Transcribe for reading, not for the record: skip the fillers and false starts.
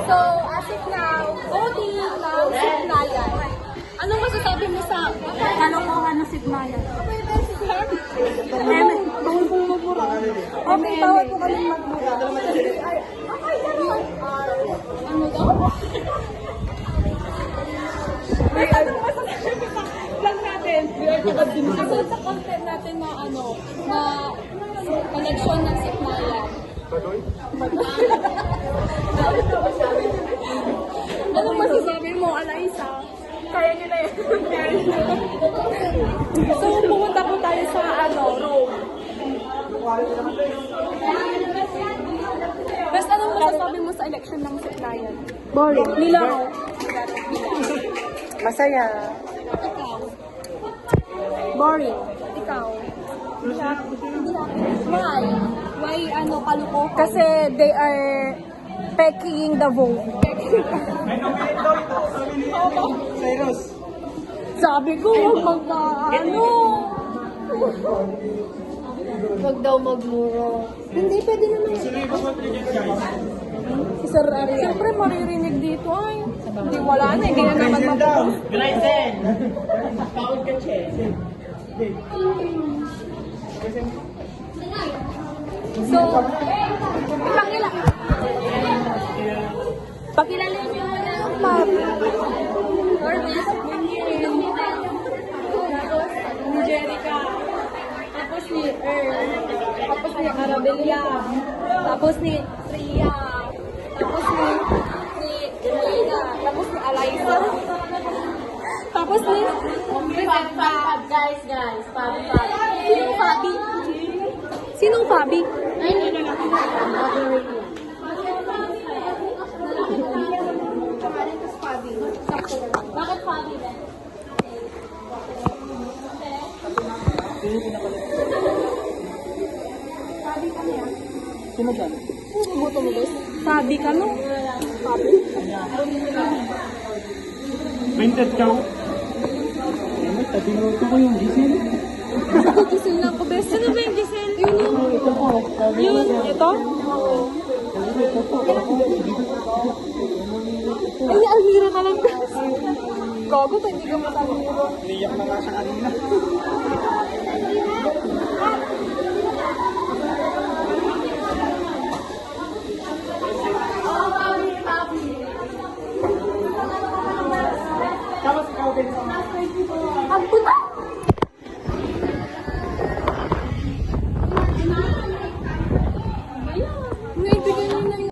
So, as of now, voting ng Signayan. Anong masasabi mo sa kalokohan ng Signayan? Bawal pong magmura. Okay, bawal po kami magmura. Okay, gano'n. Ano daw? May ano masasabi sa vlog natin? Kasi sa content natin na na collection ng Signayan. Anong masasabi mo, Alaisa? Kaya nyo na yun. So, pumunta po tayo sa Rome. Basta anong masasabi mo sa election ng Signayan? Boring. Nilaro. Masaya. Ikaw. Boring. Ikaw. Why? Why kalukuhan? Kasi they are pecking the vote. Cyrus. Sabi ko, huwag Huwag daw magmuro. Hindi, pwede naman. Sino yung mag-legit guys? Si Sir Ariel. Siyempre, maririnig dito ay. Hindi, wala na. Hindi na naman mapupunta. Glycen! Paul ka, Che. So, pakilala niyo muna ang pub. Orvis, ni Jerica, tapos ni Earl, tapos ni Arabella, tapos ni Tria, tapos ni Rina, tapos ni Alaisa, tapos ni Pab, guys. Pab. Sinong Fabi? Sinong Fabi? Bakit Fabi ba? Sino dyan? Buto mo guys? Fabi ka no? Fabi? Printed ka? Tabinuto ko yung Giselle. Giselle na ako best. Ano ba yung Giselle? Yun, ito? Oo. Ay, Almira na lang best. Gago, hindi ka matalmiro. Iyak na nga siya kanina.